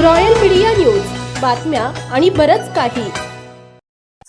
Royal media news, बातम्या आणि बरच काही.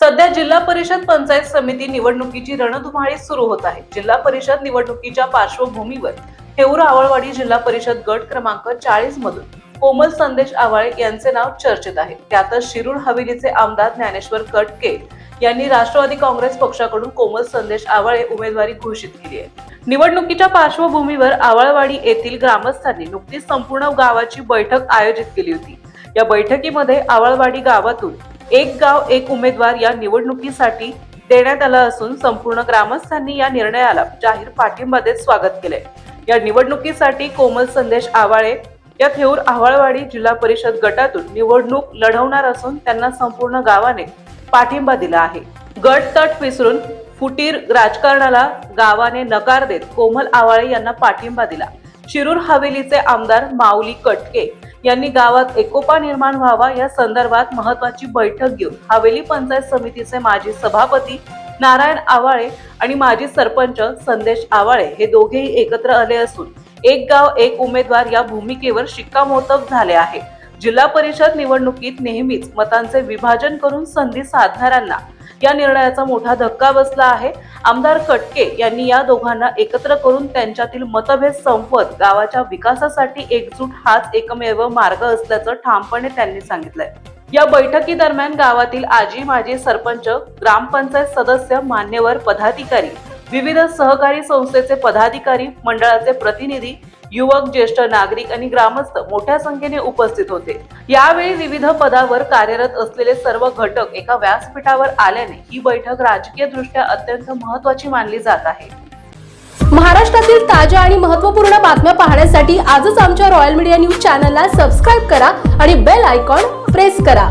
सध्या जिल्हा परिषद पंचायत समिती निवडणुकीची रणधुमाळी सुरू होत आहे. जिल्हा परिषद निवडणुकीच्या पार्श्वभूमीवर हेऊर आवळवाडी जिल्हा परिषद गट क्रमांक 40 मधून कोमल संदेश आवाळे यांचे नाव चर्चेत आहे. त्यातच शिरूर हवेलीचे आमदार ज्ञानेश्वर कटके यांनी राष्ट्रवादी काँग्रेस पक्षाकडून कोमल संदेश आवाळे उमेदवारी घोषित केली आहे. निवडणुकीच्या पार्श्वभूमीवर आवळवाडी येथील ग्रामस्थांनी नुकतीच संपूर्ण गावाची बैठक आयोजित केली होती. या बैठकीमध्ये आवळवाडी गावातून एक गाव एक उमेदवार या निवडणुकीसाठी देण्यात आला असून संपूर्ण ग्रामस्थांनी या निर्णयाला जाहीर पाठिंबा देत स्वागत केले. या निवडणुकीसाठी कोमल संदेश आवाळे या हेऊर आवळवाडी जिल्हा परिषद गटातून निवडणूक लढवणार असून त्यांना संपूर्ण गावाने पाठिंबा दिला आहे. गट तट विसरून फुटीर राजकारणाला गावाने नकार देत कोमल आवाळे यांना पाठिंबा दिला. शिरूर हवेलीचे आमदार माऊली कटके यांनी गावात एकोपा निर्माण व्हावा या संदर्भात महत्वाची बैठक घेऊन हवेली पंचायत समितीचे माजी सभापती नारायण आवाळे आणि माजी सरपंच संदेश आवाळे हे दोघेही एकत्र आले असून एक गाव एक उमेदवार या भूमिकेवर शिक्कामोर्तब झाले आहे. जिल्हा परिषद निवडणुकीत नेहमीच मतांचे विभाजन करून संधी साधणाऱ्यांना या निर्णयाचा मोठा धक्का बसला आहे. आमदार कटके यांनी या दोघांना एकत्र करून त्यांच्यातील मतभेद संपवत गावाच्या विकासासाठी एकजूट हाच एकमेव मार्ग असल्याचं ठामपणे त्यांनी सांगितलंय. या बैठकीदरम्यान गावातील आजी माजी सरपंच, ग्रामपंचायत सदस्य, मान्यवर पदाधिकारी, विविध सहकारी संस्थेचे पदाधिकारी, मंडळाचे प्रतिनिधी, युवक, ज्येष्ठ नागरिक आणि ग्रामस्थ मोठ्या संख्येने उपस्थित होते. यावेळी विविध पदावर कार्यरत असलेले सर्व घटक एका व्यासपीठावर आल्याने ही बैठक राजकीय दृष्ट्या अत्यंत महत्त्वाची मानली जात आहे. महाराष्ट्रातील ताज्या आणि महत्त्वपूर्ण बातम्या पाहण्यासाठी आजच आमच्या रॉयल मीडिया न्यूज चॅनलला सबस्क्राईब करा आणि बेल आयकॉन प्रेस करा.